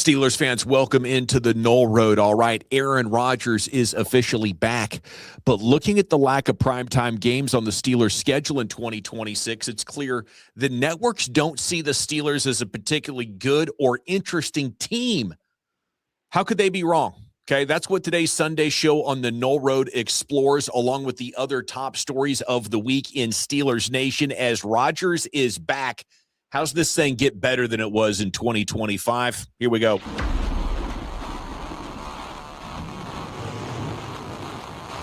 Steelers fans, welcome into the Noll Road. All right, Aaron Rodgers is officially back. But looking at the lack of primetime games on the Steelers' schedule in 2026, it's clear the networks don't see the Steelers as a particularly good or interesting team. How could they be wrong? Okay, that's what today's Sunday show on the Noll Road explores, along with the other top stories of the week in Steelers Nation, as Rodgers is back. How's this thing get better than it was in 2025? Here we go.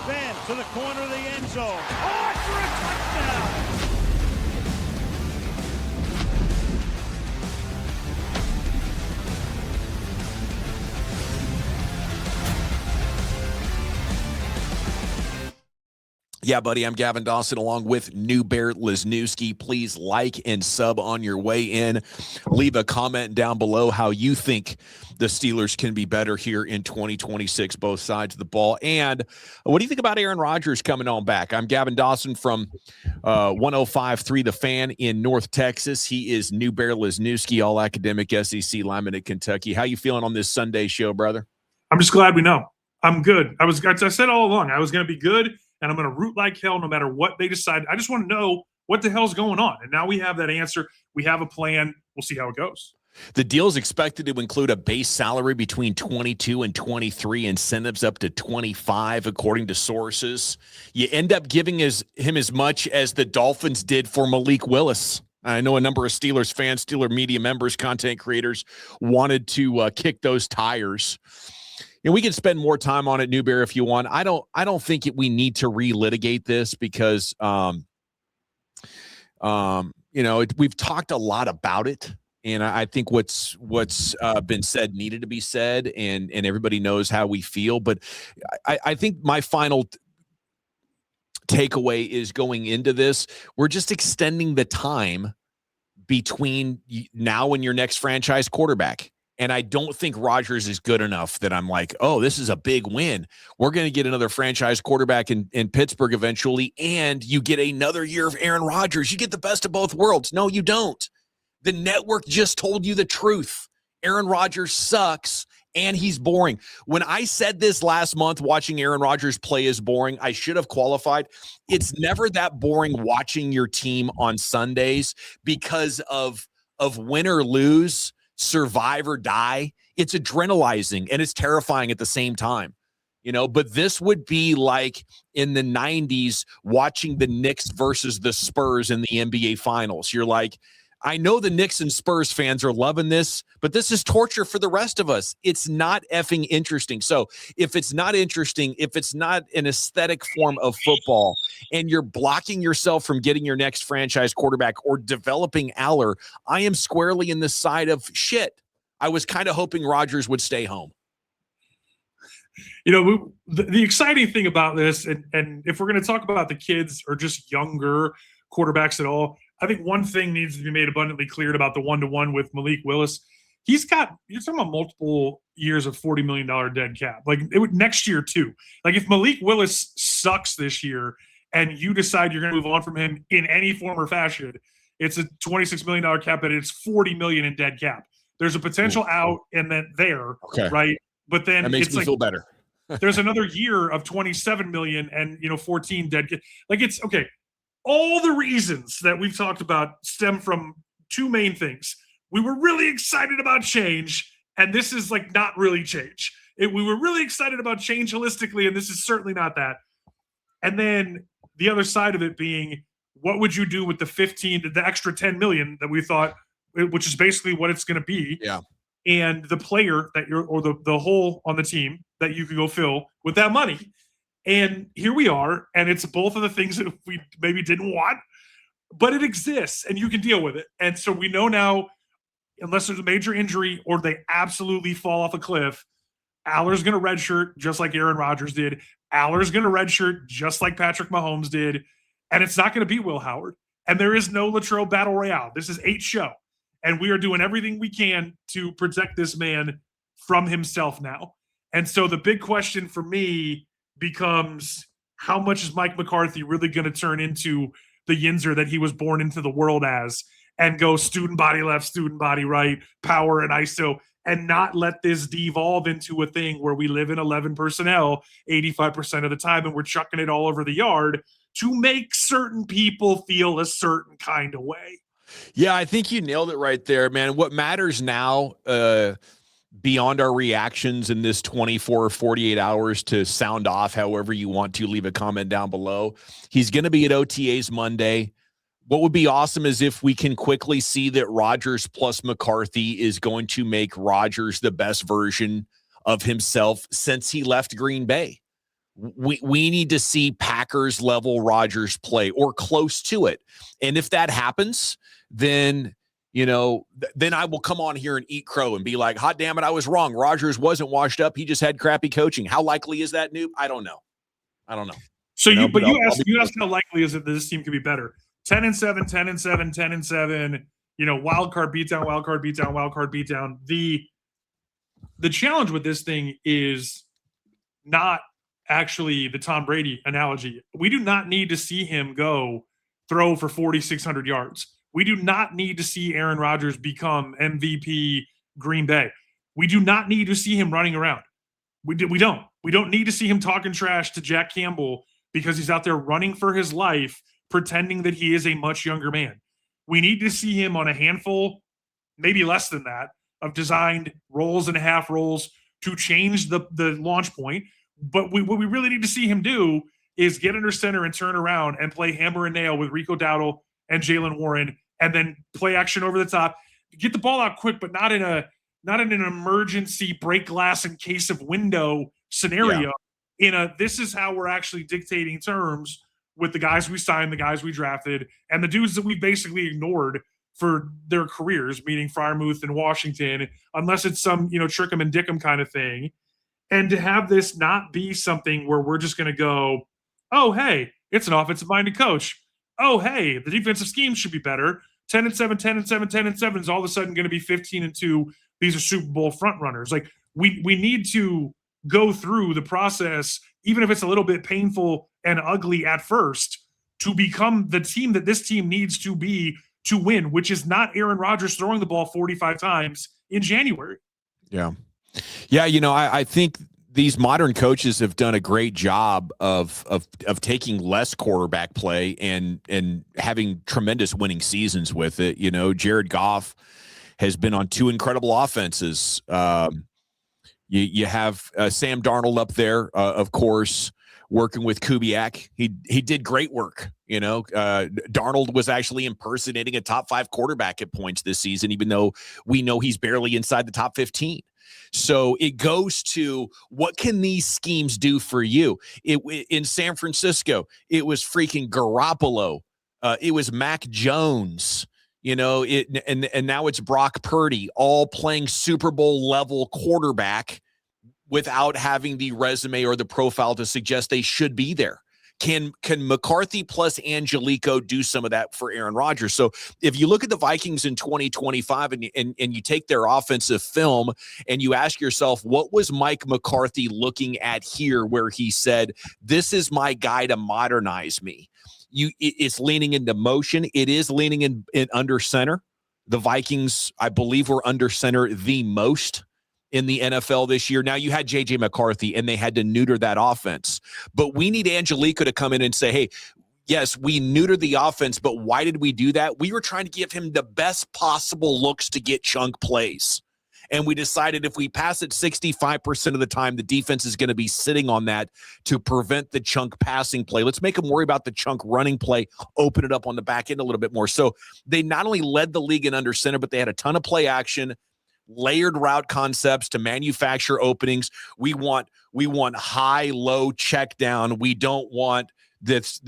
Then to the corner of the end zone. Oh, for a touchdown! Yeah, buddy, I'm Gavin Dawson along with Newbear Lesniewski. Please like and sub on your way in. Leave a comment down below how you think the Steelers can be better here in 2026, both sides of the ball. And what do you think about Aaron Rodgers coming on back? I'm Gavin Dawson from 105.3 The Fan in North Texas. He is Newbear Lesniewski, all academic SEC lineman at Kentucky. How you feeling on this Sunday show, brother? I'm just glad we know. I'm good. I said all along, I was going to be good. And I'm going to root like hell no matter what they decide. I just want to know what the hell's going on. And now we have that answer. We have a plan. We'll see how it goes. The deal is expected to include a base salary between 22 and 23, incentives up to 25, according to sources. You end up giving him as much as the Dolphins did for Malik Willis. I know a number of Steelers fans, Steeler media members, content creators wanted to kick those tires. And we can spend more time on it, Newbear, if you want. I don't think we need to relitigate this because, we've talked a lot about it, and I think what's been said needed to be said, and everybody knows how we feel. But I think my final takeaway is going into this, we're just extending the time between now and your next franchise quarterback. And I don't think Rodgers is good enough that I'm like, oh, this is a big win. We're going to get another franchise quarterback in Pittsburgh eventually, and you get another year of Aaron Rodgers. You get the best of both worlds. No, you don't. The network just told you the truth. Aaron Rodgers sucks, and he's boring. When I said this last month, watching Aaron Rodgers play is boring, I should have qualified. It's never that boring watching your team on Sundays because of win or lose, survive or die. It's adrenalizing and it's terrifying at the same time, but this would be like in the 90s watching the Knicks versus the Spurs in the NBA finals. You're like, I know the Knicks and Spurs fans are loving this, but this is torture for the rest of us. It's not effing interesting. So if it's not interesting, if it's not an aesthetic form of football, and you're blocking yourself from getting your next franchise quarterback or developing Aller, I am squarely in the side of shit. I was kind of hoping Rodgers would stay home. The exciting thing about this, and if we're going to talk about the kids or just younger quarterbacks at all, I think one thing needs to be made abundantly clear about the one-to-one with Malik Willis. You're talking about multiple years of $40 million dead cap. Like next year too. Like if Malik Willis sucks this year and you decide you're going to move on from him in any form or fashion, it's a $26 million cap and it's $40 million in dead cap. There's a potential out and then there, okay, right? But then that makes me feel better. There's another year of $27 million and 14 dead cap. Like it's okay. All the reasons that we've talked about stem from two main things. We were really excited about change, and this is like not really change. We were really excited about change holistically, and this is certainly not that. And then the other side of it being, what would you do with the extra 10 million that we thought, which is basically what it's going to be. Yeah. And the player that the hole on the team that you could go fill with that money. And here we are, and it's both of the things that we maybe didn't want, but it exists, and you can deal with it. And so we know now, unless there's a major injury or they absolutely fall off a cliff, Aller's going to redshirt just like Aaron Rodgers did. Aller's going to redshirt just like Patrick Mahomes did, and it's not going to be Will Howard. And there is no Latrell Battle Royale. This is 8 show, and we are doing everything we can to protect this man from himself now. And so the big question for me becomes, how much is Mike McCarthy really going to turn into the Yinzer that he was born into the world as and go student body left, student body right, power and ISO, and not let this devolve into a thing where we live in 11 personnel 85% of the time and we're chucking it all over the yard to make certain people feel a certain kind of way. Yeah, I think you nailed it right there, man. What matters now, beyond our reactions in this 24 or 48 hours to sound off however you want to, leave a comment down below. He's going to be at OTAs Monday. What would be awesome is if we can quickly see that Rodgers plus McCarthy is going to make Rodgers the best version of himself since he left Green Bay. We need to see Packers level Rodgers play or close to it. And if that happens, then, then I will come on here and eat crow and be like, hot damn it, I was wrong. Rodgers wasn't washed up. He just had crappy coaching. How likely is that, Noob? I don't know. So you asked how likely is it that this team could be better? 10-7, 10-7, 10-7, wild card beatdown, wild card beatdown, wild card beatdown. The challenge with this thing is not actually the Tom Brady analogy. We do not need to see him go throw for 4,600 yards. We do not need to see Aaron Rodgers become MVP Green Bay. We do not need to see him running around. We don't. We don't need to see him talking trash to Jack Campbell because he's out there running for his life, pretending that he is a much younger man. We need to see him on a handful, maybe less than that, of designed rolls and half rolls to change the launch point. But what we really need to see him do is get under center and turn around and play hammer and nail with Rico Dowdle and Jalen Warren, and then play action over the top. Get the ball out quick, but not in an emergency break glass in case of window scenario. Yeah. This is how we're actually dictating terms with the guys we signed, the guys we drafted, and the dudes that we basically ignored for their careers, meaning Freiermuth and Washington, unless it's some, trick 'em and dick 'em kind of thing. And to have this not be something where we're just going to go, oh, hey, it's an offensive-minded coach. Oh, hey, the defensive scheme should be better. 10-7, 10-7, 10-7 is all of a sudden going to be 15-2. These are Super Bowl front runners. Like we need to go through the process, even if it's a little bit painful and ugly at first, to become the team that this team needs to be to win, which is not Aaron Rodgers throwing the ball 45 times in January. Yeah. Yeah, I think these modern coaches have done a great job of taking less quarterback play and having tremendous winning seasons with it. Jared Goff has been on two incredible offenses. You have Sam Darnold up there, of course, working with Kubiak. He did great work. Darnold was actually impersonating a top 5 quarterback at points this season, even though we know he's barely inside the top 15. So it goes to, what can these schemes do for you? In San Francisco, it was freaking Garoppolo. It was Mac Jones. And now it's Brock Purdy, all playing Super Bowl level quarterback without having the resume or the profile to suggest they should be there. Can McCarthy plus Angelico do some of that for Aaron Rodgers? So if you look at the Vikings in 2025 and you take their offensive film and you ask yourself, what was Mike McCarthy looking at here where he said, this is my guy to modernize me? It's leaning into motion. It is leaning in under center. The Vikings, I believe, were under center the most in the NFL this year. Now, you had J.J. McCarthy, and they had to neuter that offense. But we need Angelico to come in and say, hey, yes, we neutered the offense, but why did we do that? We were trying to give him the best possible looks to get chunk plays. And we decided if we pass it 65% of the time, the defense is going to be sitting on that to prevent the chunk passing play. Let's make them worry about the chunk running play, open it up on the back end a little bit more. So they not only led the league in under center, but they had a ton of play action, layered route concepts to manufacture openings. We want high, low check down. We don't want this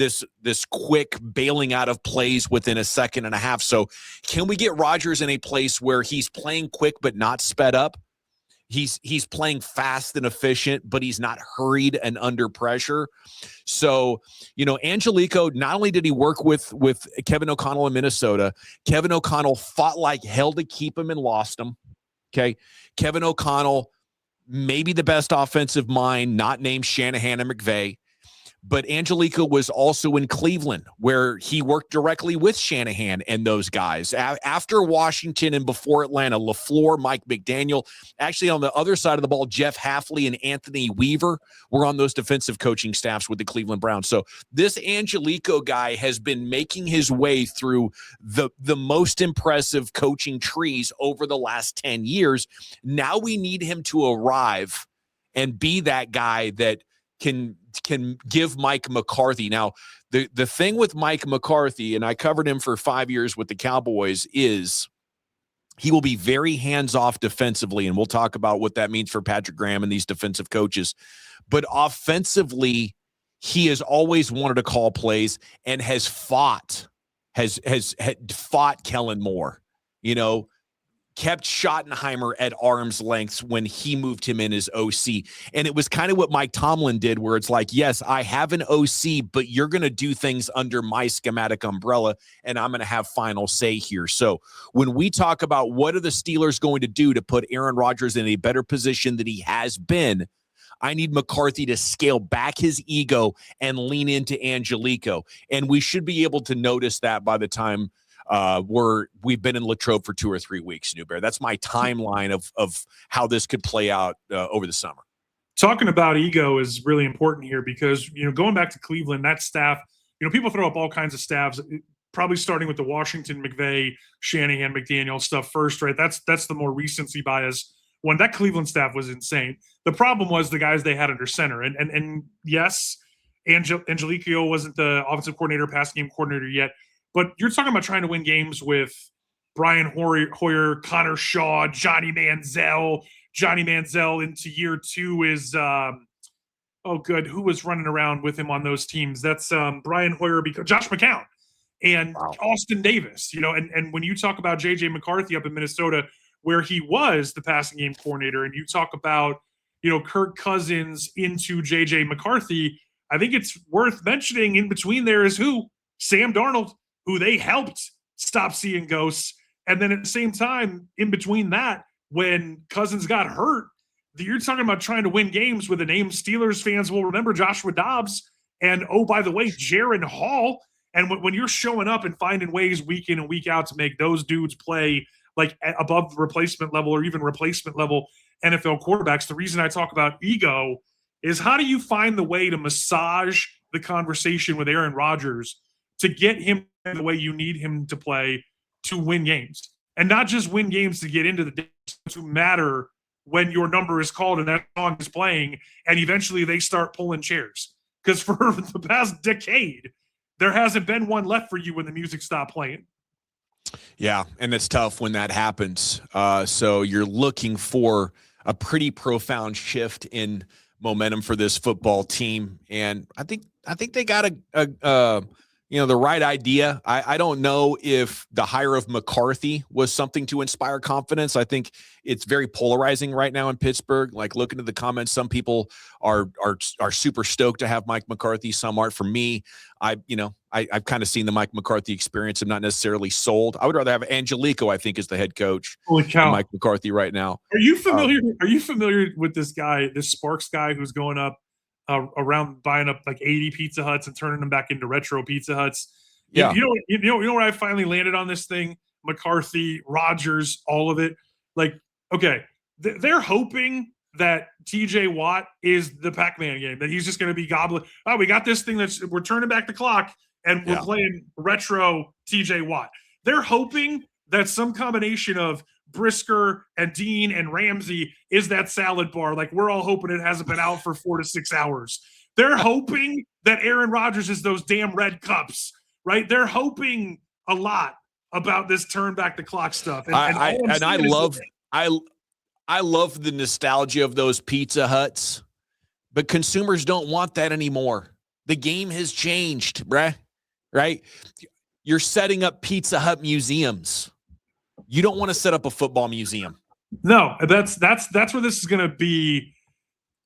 quick bailing out of plays within a second and a half. So can we get Rodgers in a place where he's playing quick but not sped up? He's playing fast and efficient, but he's not hurried and under pressure. So, Angelico, not only did he work with Kevin O'Connell in Minnesota, Kevin O'Connell fought like hell to keep him and lost him. Okay. Kevin O'Connell, maybe the best offensive mind, not named Shanahan and McVay. But Angelico was also in Cleveland, where he worked directly with Shanahan and those guys. After Washington and before Atlanta, LaFleur, Mike McDaniel. Actually, on the other side of the ball, Jeff Hafley and Anthony Weaver were on those defensive coaching staffs with the Cleveland Browns. So this Angelico guy has been making his way through the most impressive coaching trees over the last 10 years. Now we need him to arrive and be that guy that can give Mike McCarthy. Now, the thing with Mike McCarthy, and I covered him for 5 years with the Cowboys, is he will be very hands-off defensively, and we'll talk about what that means for Patrick Graham and these defensive coaches. But offensively, he has always wanted to call plays and has fought Kellen Moore, kept Schottenheimer at arm's length when he moved him in as OC. And it was kind of what Mike Tomlin did, where it's like, yes, I have an OC, but you're going to do things under my schematic umbrella, and I'm going to have final say here. So when we talk about what are the Steelers going to do to put Aaron Rodgers in a better position that he has been, I need McCarthy to scale back his ego and lean into Angelico. And we should be able to notice that by the time we've been in Latrobe for 2 or 3 weeks, Newbear. That's my timeline of how this could play out over the summer. Talking about ego is really important here because, going back to Cleveland, that staff, people throw up all kinds of staffs, probably starting with the Washington, McVay, Shanahan, McDaniel stuff first, right? That's the more recency bias one. That Cleveland staff was insane. The problem was the guys they had under center. And yes, Angelico wasn't the offensive coordinator, passing game coordinator yet. But you're talking about trying to win games with Brian Hoyer, Connor Shaw, Johnny Manziel. Johnny Manziel into year 2 is, who was running around with him on those teams? That's Brian Hoyer, Josh McCown and Austin Davis. And when you talk about J.J. McCarthy up in Minnesota, where he was the passing game coordinator, and you talk about, Kirk Cousins into J.J. McCarthy, I think it's worth mentioning in between there is who? Sam Darnold, who they helped stop seeing ghosts. And then at the same time, in between that, when Cousins got hurt, you're talking about trying to win games with a name Steelers fans will remember, Joshua Dobbs. And, oh, by the way, Jaron Hall. And when you're showing up and finding ways week in and week out to make those dudes play like above replacement level or even replacement level NFL quarterbacks, the reason I talk about ego is how do you find the way to massage the conversation with Aaron Rodgers to get him the way you need him to play to win games, and not just win games to get into the day, to matter when your number is called and that song is playing, and eventually they start pulling chairs. Because for the past decade, there hasn't been one left for you when the music stopped playing. Yeah, and it's tough when that happens. So you're looking for a pretty profound shift in momentum for this football team, and I think they got the right idea. I don't know if the hire of McCarthy was something to inspire confidence. I think it's very polarizing right now in Pittsburgh. Like, looking at the comments, some people are super stoked to have Mike McCarthy. Some aren't. For me, I've kind of seen the Mike McCarthy experience. I'm not necessarily sold. I would rather have Angelico, I think, as the head coach. Holy cow. Than Mike McCarthy right now. Are you familiar with this guy, this Sparks guy who's going up around buying up like 80 Pizza Huts and turning them back into retro Pizza Huts? Yeah. You know where I finally landed on this thing? McCarthy, Rodgers, all of it. Like, okay, they're hoping that TJ Watt is the Pac-Man game, that he's just going to be gobbling. Oh, we got this thing we're turning back the clock and we're playing retro TJ Watt. They're hoping that some combination of Brisker and Dean and Ramsey is that salad bar. Like, we're all hoping it hasn't been out for 4 to 6 hours. They're hoping that Aaron Rodgers is those damn red cups, right? They're hoping a lot about this turn back the clock stuff. I love the nostalgia of those Pizza Huts, but consumers don't want that anymore. The game has changed, right? You're setting up Pizza Hut museums. You don't want to set up a football museum. No, that's where this is going to be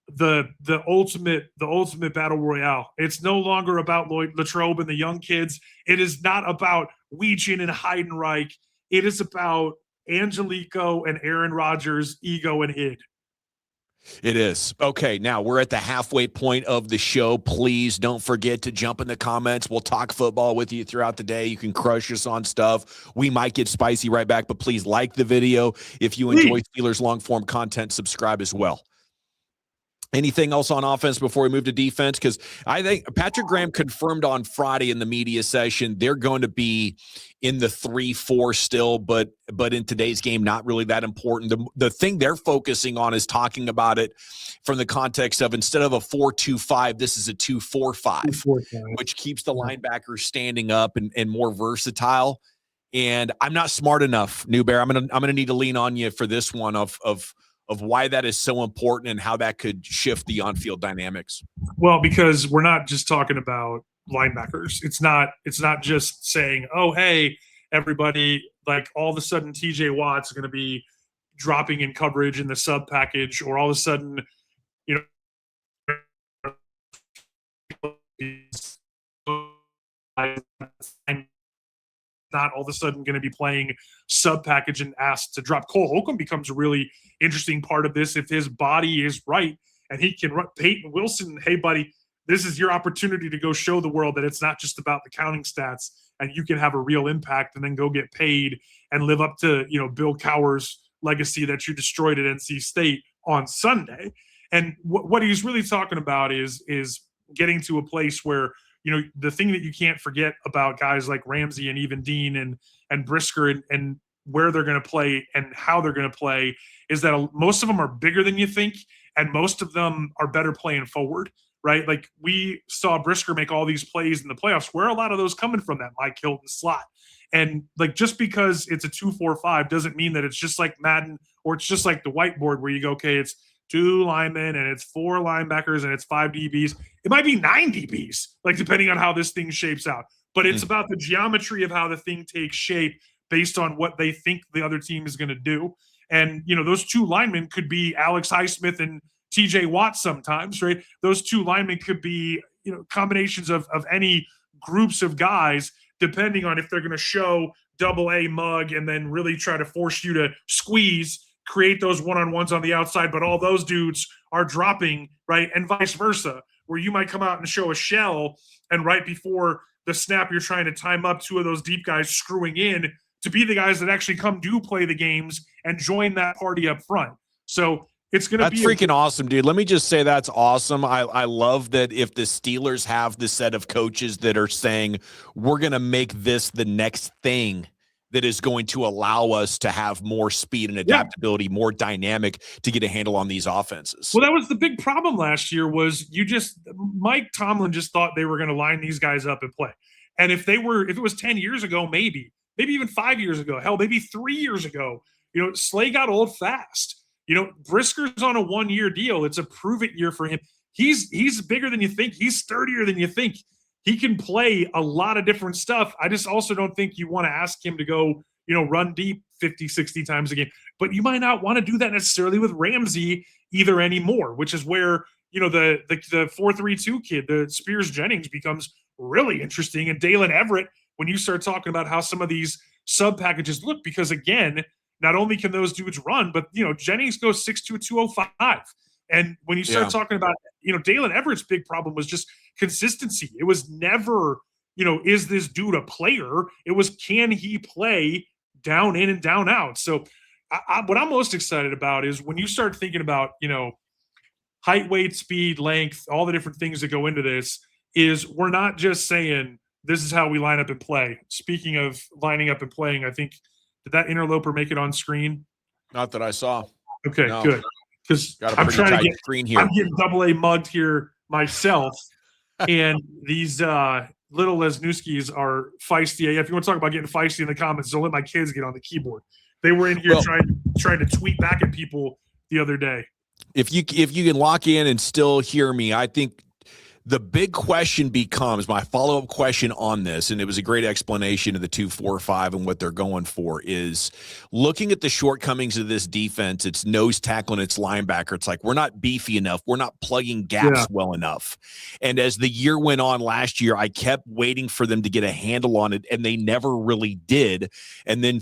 the ultimate battle royale. It's no longer about Latrobe and the young kids. It is not about Weegin and Heidenreich. It is about Angelico and Aaron Rodgers, ego and id. It is. Okay, now we're at the halfway point of the show. Please don't forget to jump in the comments. We'll talk football with you throughout the day. You can crush us on stuff. We might get spicy right back, but please like the video. If you enjoy Steelers long-form content, subscribe as well. Anything else on offense before we move to defense? Because I think Patrick Graham confirmed on Friday in the media session they're going to be in the 3-4 still, but in today's game, not really that important. The thing they're focusing on is talking about it from the context of instead of a 4-2-5, this is a 2-4-5, which keeps the linebackers standing up and more versatile. And I'm not smart enough, Newbear. I'm gonna need to lean on you for this one of why that is so important and how that could shift the on-field dynamics. Well, because we're not just talking about linebackers. It's not just saying, oh, hey, everybody, like all of a sudden TJ Watt's going to be dropping in coverage in the sub package, or all of a sudden, you know, not all of a sudden going to be playing sub package and asked to drop. Cole Holcomb becomes a really interesting part of this if his body is right and he can run. Peyton Wilson, hey buddy, this is your opportunity to go show the world that it's not just about the counting stats and you can have a real impact and then go get paid and live up to, you know, Bill Cowher's legacy that you destroyed at NC State on Sunday. And what he's really talking about is getting to a place where, you know, the thing that you can't forget about guys like Ramsey and even Dean and Brisker and where they're going to play and how they're going to play is that most of them are bigger than you think, and most of them are better playing forward, right? Like we saw Brisker make all these plays in the playoffs. Where are a lot of those coming from? That Mike Hilton slot. And like just because it's a 2-4-5 doesn't mean that it's just like Madden or it's just like the whiteboard where you go, okay, it's 2 linemen and it's 4 linebackers and it's 5 DBs. It might be 9 DBs, like depending on how this thing shapes out. But it's about the geometry of how the thing takes shape based on what they think the other team is going to do. And, you know, those 2 linemen could be Alex Highsmith and TJ Watt sometimes, right? Those 2 linemen could be, you know, combinations of any groups of guys, depending on if they're going to show double A mug and then really try to force you to squeeze, create those one-on-ones on the outside, but all those dudes are dropping, right? And vice versa, where you might come out and show a shell and right before the snap, you're trying to time up 2 of those deep guys screwing in to be the guys that actually do play the games and join that party up front. So it's going to be freaking awesome, dude. Let me just say that's awesome. I love that if the Steelers have the set of coaches that are saying, we're going to make this the next thing that is going to allow us to have more speed and adaptability, more dynamic to get a handle on these offenses. Well, that was the big problem last year was Mike Tomlin just thought they were going to line these guys up and play. And if it was 10 years ago, maybe even 5 years ago, hell, maybe 3 years ago, you know, Slay got old fast. You know, Brisker's on a 1-year deal. It's a prove-it year for him. He's bigger than you think. He's sturdier than you think. He can play a lot of different stuff. I just also don't think you want to ask him to go, you know, run deep 50, 60 times a game. But you might not want to do that necessarily with Ramsey either anymore, which is where, you know, the 4-3-2 kid, the Spears Jennings becomes really interesting. And Dalen Everett, when you start talking about how some of these sub packages look, because again, not only can those dudes run, but, you know, Jennings goes 6'2", 205. And when you start talking about, you know, Dalen Everett's big problem was just consistency. It was never, you know, is this dude a player? It was, can he play down in and down out? So what I'm most excited about is when you start thinking about, you know, height, weight, speed, length, all the different things that go into this, is we're not just saying this is how we line up and play. Speaking of lining up and playing, I think, did that interloper make it on screen? Not that I saw. Okay, good. Because I'm trying to get screen here. I'm getting double A mugged here myself. And these little Lesniewskis are feisty. If you want to talk about getting feisty in the comments, don't let my kids get on the keyboard. They were in here trying to tweet back at people the other day. If you can lock in and still hear me, I think the big question becomes, my follow-up question on this, and it was a great explanation of the 2-4-5 and what they're going for, is looking at the shortcomings of this defense. It's nose tackle and it's linebacker. It's like, we're not beefy enough. We're not plugging gaps well enough. And as the year went on last year, I kept waiting for them to get a handle on it, and they never really did. And then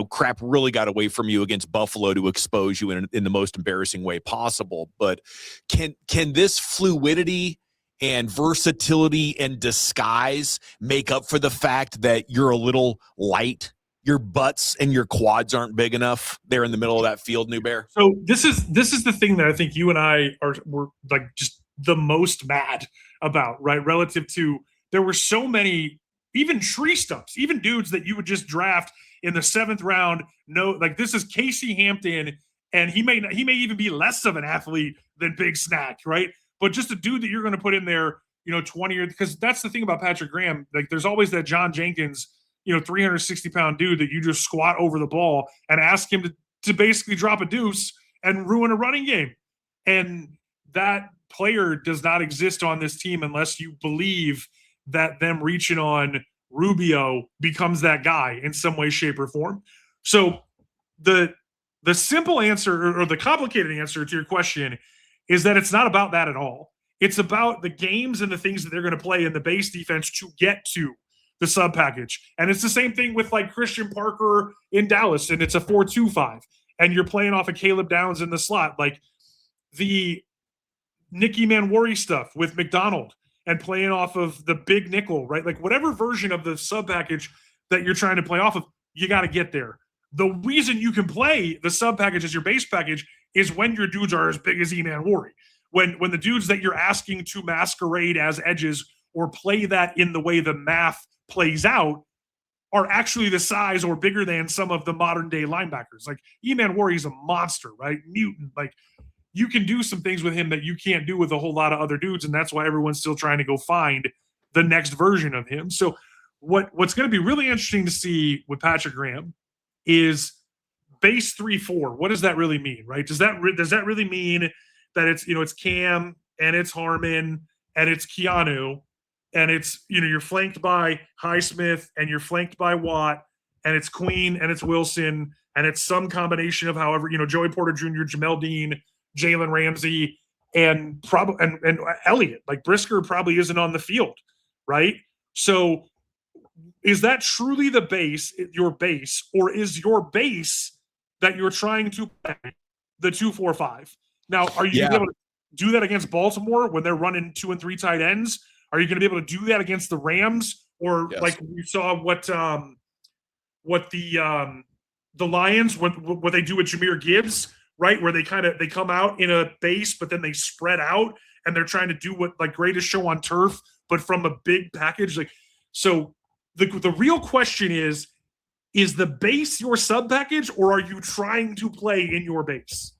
crap really got away from you against Buffalo to expose you in the most embarrassing way possible. But can this fluidity and versatility and disguise make up for the fact that you're a little light? Your butts and your quads aren't big enough there in the middle of that field, Newbear? So this is the thing that I think you and I were like just the most mad about, right? Relative to, there were so many, even tree stumps, even dudes that you would just draft in the 7th round. No, like this is Casey Hampton, and he may even be less of an athlete than Big Snack, right? But just a dude that you're going to put in there, 20 years, because that's the thing about Patrick Graham. Like there's always that John Jenkins, 360-pound dude that you just squat over the ball and ask him to basically drop a deuce and ruin a running game. And that player does not exist on this team unless you believe that them reaching on Rubio becomes that guy in some way, shape, or form. So the simple answer, or the complicated answer to your question, is that it's not about that at all. It's about the games and the things that they're going to play in the base defense to get to the sub package. And it's the same thing with like Christian Parker in Dallas, and it's a 4-2-5, and you're playing off of Caleb Downs in the slot. Like the Nicky Manwari stuff with McDonald and playing off of the big nickel, right? Like whatever version of the sub package that you're trying to play off of, you got to get there. The reason you can play the sub package as your base package is when your dudes are as big as Manwari. When the dudes that you're asking to masquerade as edges or play that in the way the math plays out are actually the size or bigger than some of the modern day linebackers. Like Manwari is a monster, right? Mutant. Like you can do some things with him that you can't do with a whole lot of other dudes, and that's why everyone's still trying to go find the next version of him. So what's going to be really interesting to see with Patrick Graham is base 3-4. What does that really mean, right? Does that really mean that it's it's Cam and it's Harmon and it's Keanu and it's you're flanked by Highsmith and you're flanked by Watt and it's Queen and it's Wilson and it's some combination of however Joey Porter Jr., Jamel Dean, Jalen Ramsey, and probably and Elliott. Like Brisker probably isn't on the field, right? So is that truly the base, your base, or is your base that you're trying to play the 2-4-5? Now, are you going to be able to do that against Baltimore when they're running 2 and 3 tight ends? Are you going to be able to do that against the Rams, or like we saw what the Lions what they do with Jahmyr Gibbs, right? Where they come out in a base, but then they spread out and they're trying to do what like Greatest Show on Turf, but from a big package. Like so, the real question is the base your sub package, or are you trying to play in your base?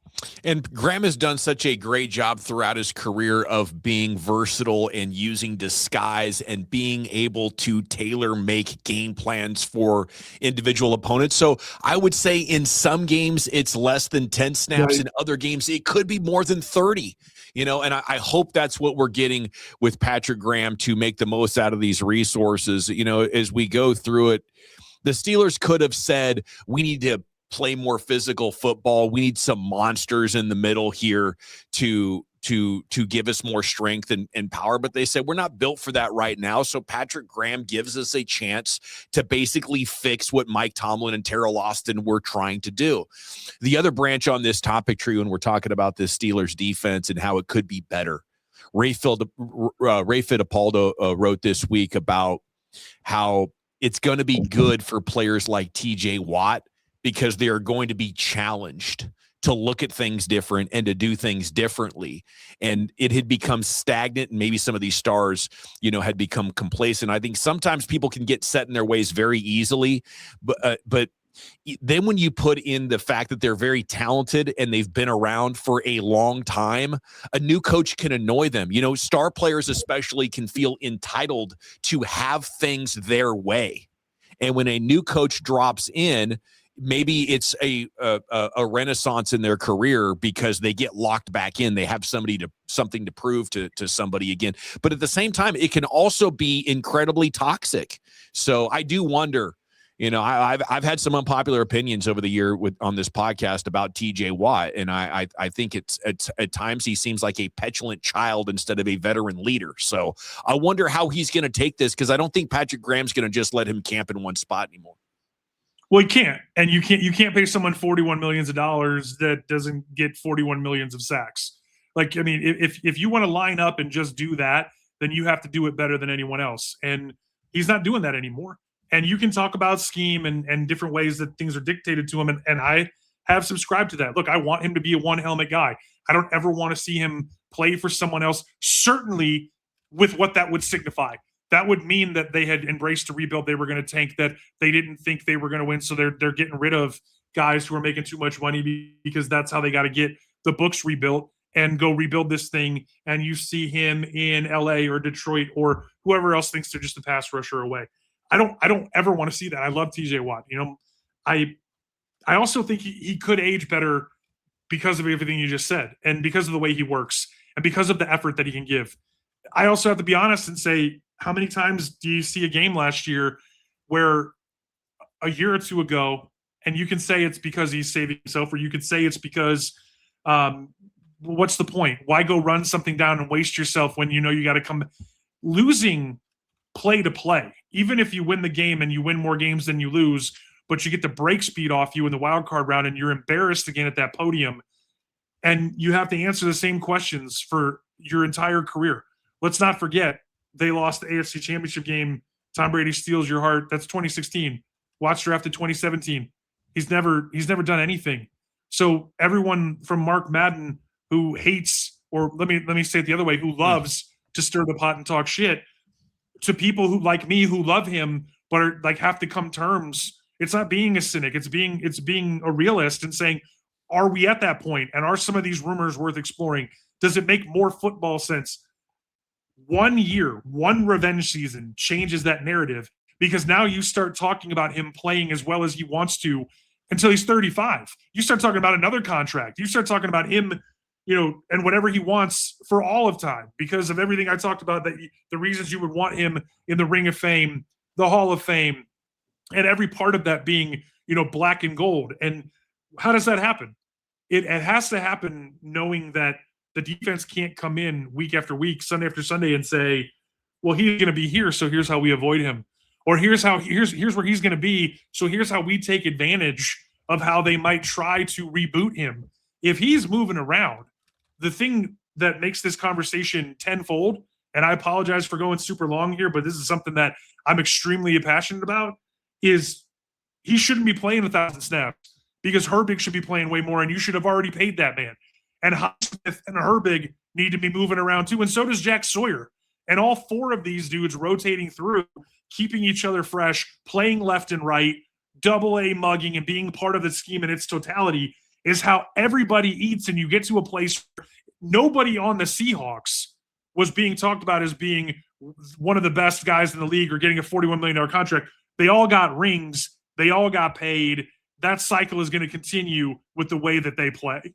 And Graham has done such a great job throughout his career of being versatile and using disguise and being able to tailor make game plans for individual opponents. So I would say in some games it's less than 10 snaps. Right. In other games it could be more than 30. And I hope that's what we're getting with Patrick Graham to make the most out of these resources. As we go through it, the Steelers could have said, we need to play more physical football. We need some monsters in the middle here to give us more strength and power. But they said, we're not built for that right now. So Patrick Graham gives us a chance to basically fix what Mike Tomlin and Terrell Austin were trying to do. The other branch on this topic tree, when we're talking about this Steelers defense and how it could be better, Ray Fittipaldo wrote this week about how it's going to be good for players like TJ Watt because they are going to be challenged to look at things different and to do things differently. And it had become stagnant, and maybe some of these stars, had become complacent. I think sometimes people can get set in their ways very easily, but then when you put in the fact that they're very talented and they've been around for a long time, a new coach can annoy them. Star players especially can feel entitled to have things their way. And when a new coach drops in, maybe it's a renaissance in their career because they get locked back in. They have something to prove to somebody again. But at the same time, it can also be incredibly toxic. So I do wonder, I've had some unpopular opinions over the year on this podcast about TJ Watt. And I think it's at times he seems like a petulant child instead of a veteran leader. So I wonder how he's going to take this, because I don't think Patrick Graham's going to just let him camp in one spot anymore. Well, you can't, and you can't pay someone $41 million that doesn't get 41 millions of sacks. Like, I mean, if you want to line up and just do that, then you have to do it better than anyone else. And he's not doing that anymore. And you can talk about scheme and different ways that things are dictated to him. And I have subscribed to that. Look, I want him to be a one helmet guy. I don't ever want to see him play for someone else, certainly with what that would signify. That would mean that they had embraced a rebuild. They were going to tank, that they didn't think they were going to win. So they're getting rid of guys who are making too much money because that's how they got to get the books rebuilt and go rebuild this thing. And you see him in LA or Detroit or whoever else thinks they're just a pass rusher away. I don't ever want to see that. I love TJ Watt. You know, I also think he could age better because of everything you just said and because of the way he works and because of the effort that he can give. I also have to be honest and say, how many times do you see a game last year where a year or two ago, and you can say it's because he's saving himself, or you could say it's because what's the point? Why go run something down and waste yourself when you know you got to come losing play to play? Even if you win the game and you win more games than you lose, but you get the break speed off you in the wild card round and you're embarrassed again at that podium, and you have to answer the same questions for your entire career. Let's not forget, they lost the AFC Championship game. Tom Brady steals your heart. That's 2016. Watts drafted 2017. He's never done anything. So everyone from Mark Madden who hates, or let me say it the other way, who loves to stir the pot and talk shit, to people who like me who love him but are like have to come terms. It's not being a cynic. It's being a realist and saying, are we at that point? And are some of these rumors worth exploring? Does it make more football sense? 1 year, one revenge season changes that narrative, because now you start talking about him playing as well as he wants to until he's 35. You start talking about another contract. You start talking about him, you know, and whatever he wants for all of time because of everything I talked about, that the reasons you would want him in the Ring of Fame, the Hall of Fame, and every part of that being, you know, black and gold. And how does that happen? It has to happen knowing that the defense can't come in week after week, Sunday after Sunday, and say, well, he's going to be here, so here's how we avoid him. Or here's where he's going to be, so here's how we take advantage of how they might try to reboot him. If he's moving around, the thing that makes this conversation tenfold, and I apologize for going super long here, but this is something that I'm extremely passionate about, is he shouldn't be playing 1,000 snaps because Herbig should be playing way more, and you should have already paid that man. And Highsmith and Herbig need to be moving around too, and so does Jack Sawyer. And all four of these dudes rotating through, keeping each other fresh, playing left and right, double-A mugging, and being part of the scheme in its totality is how everybody eats, and you get to a place where nobody on the Seahawks was being talked about as being one of the best guys in the league or getting a $41 million contract. They all got rings. They all got paid. That cycle is going to continue with the way that they play.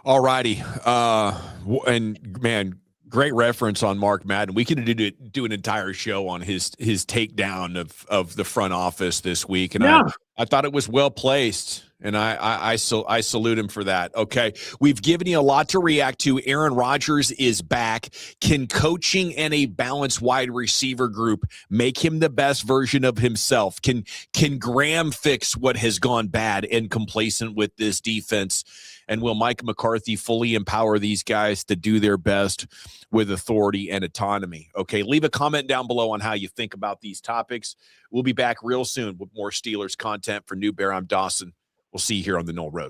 All righty. And man, great reference on Mark Madden. We could do an entire show on his takedown of the front office this week. And yeah. I thought it was well placed. And I salute him for that. Okay. We've given you a lot to react to. Aaron Rodgers is back. Can coaching and a balanced wide receiver group make him the best version of himself? Can Graham fix what has gone bad and complacent with this defense? And will Mike McCarthy fully empower these guys to do their best with authority and autonomy? Okay. Leave a comment down below on how you think about these topics. We'll be back real soon with more Steelers content. For Newbear, I'm Dawson. We'll see you here on the Noll Road.